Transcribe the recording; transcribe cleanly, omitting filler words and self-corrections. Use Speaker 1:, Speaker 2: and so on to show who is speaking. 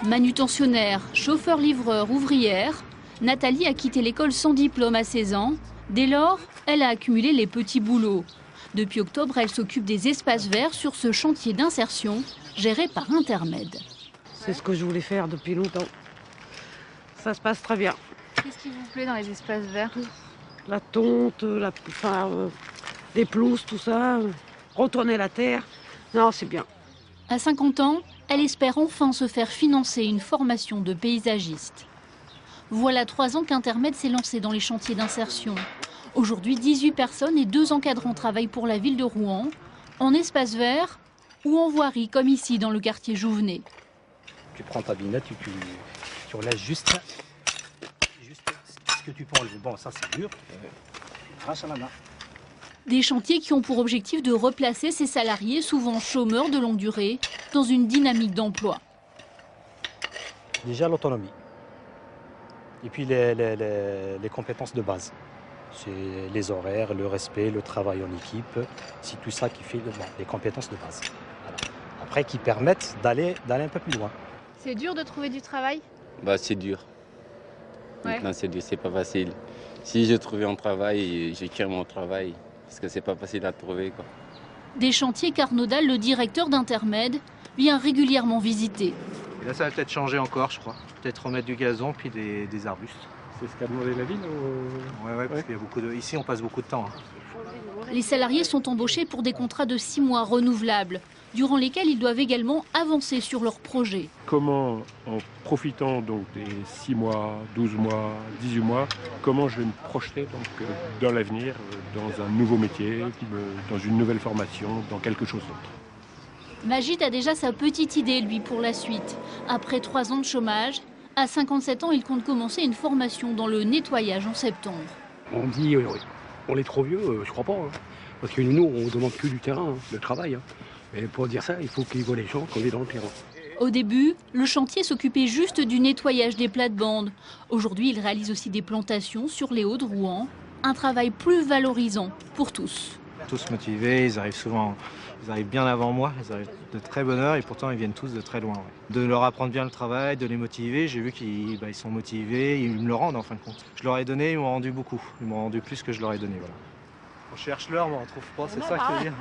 Speaker 1: Manutentionnaire, chauffeur-livreur, ouvrière, Nathalie a quitté l'école sans diplôme à 16 ans. Dès lors, elle a accumulé les petits boulots. Depuis octobre, elle s'occupe des espaces verts sur ce chantier d'insertion géré par Intermed.
Speaker 2: C'est ce que je voulais faire depuis longtemps. Ça se passe très bien.
Speaker 3: Qu'est-ce qui vous plaît dans les espaces verts?
Speaker 2: La tonte, les pelouses, tout ça, retourner la terre. Non, c'est bien.
Speaker 1: À 50 ans, elle espère enfin se faire financer une formation de paysagiste. Voilà 3 ans qu'Intermed s'est lancé dans les chantiers d'insertion. Aujourd'hui, 18 personnes et 2 encadrants travaillent pour la ville de Rouen, en espace vert ou en voirie, comme ici dans le quartier Jouvenet.
Speaker 4: Tu prends ta binette, tu relèves juste ce que tu peux enlever. Bon, ça c'est dur. Grâce à la main.
Speaker 1: Des chantiers qui ont pour objectif de replacer ces salariés, souvent chômeurs de longue durée, dans une dynamique d'emploi.
Speaker 4: Déjà l'autonomie. Et puis les compétences de base. C'est les horaires, le respect, le travail en équipe. C'est tout ça qui fait les compétences de base. Voilà. Après, qui permettent d'aller un peu plus loin.
Speaker 3: C'est dur de trouver du travail?
Speaker 5: C'est dur.
Speaker 3: Ouais.
Speaker 5: Maintenant, c'est dur, c'est pas facile. Si je trouvais un travail, j'ai quitté mon travail. Parce que c'est pas facile à trouver, quoi.
Speaker 1: Des chantiers qu'Arnaud-Dalle, le directeur d'Intermed, vient régulièrement visiter.
Speaker 6: Et là, ça va peut-être changer encore, je crois. Peut-être remettre du gazon, puis des arbustes.
Speaker 4: C'est ce qu'a demandé la ville
Speaker 6: Ouais, parce qu'il y a beaucoup de... Ici, on passe beaucoup de temps.
Speaker 1: Les salariés sont embauchés pour des contrats de 6 mois renouvelables, durant lesquels ils doivent également avancer sur leurs projets.
Speaker 7: Comment, en profitant donc des 6 mois, 12 mois, 18 mois, comment je vais me projeter donc, dans l'avenir, dans un nouveau métier, dans une nouvelle formation, dans quelque chose d'autre.
Speaker 1: Majid a déjà sa petite idée, lui, pour la suite. Après 3 ans de chômage, à 57 ans, il compte commencer une formation dans le nettoyage en septembre.
Speaker 8: On dit, on est trop vieux, je crois pas. Hein. Parce que nous, on demande que du terrain, le travail. Hein. Et pour dire ça, il faut qu'ils voient les gens qu'on est dans le terrain.
Speaker 1: Au début, le chantier s'occupait juste du nettoyage des plates-bandes. Aujourd'hui, il réalise aussi des plantations sur les Hauts de Rouen. Un travail plus valorisant pour tous.
Speaker 6: Tous motivés, ils arrivent bien avant moi, ils arrivent de très bonne heure et pourtant ils viennent tous de très loin. Ouais. De leur apprendre bien le travail, de les motiver, j'ai vu qu'ils sont motivés, ils me le rendent en fin de compte. Je leur ai donné, ils m'ont rendu beaucoup, ils m'ont rendu plus que je leur ai donné. Voilà. On cherche l'heure mais on ne trouve pas, c'est ça qu'il faut dire.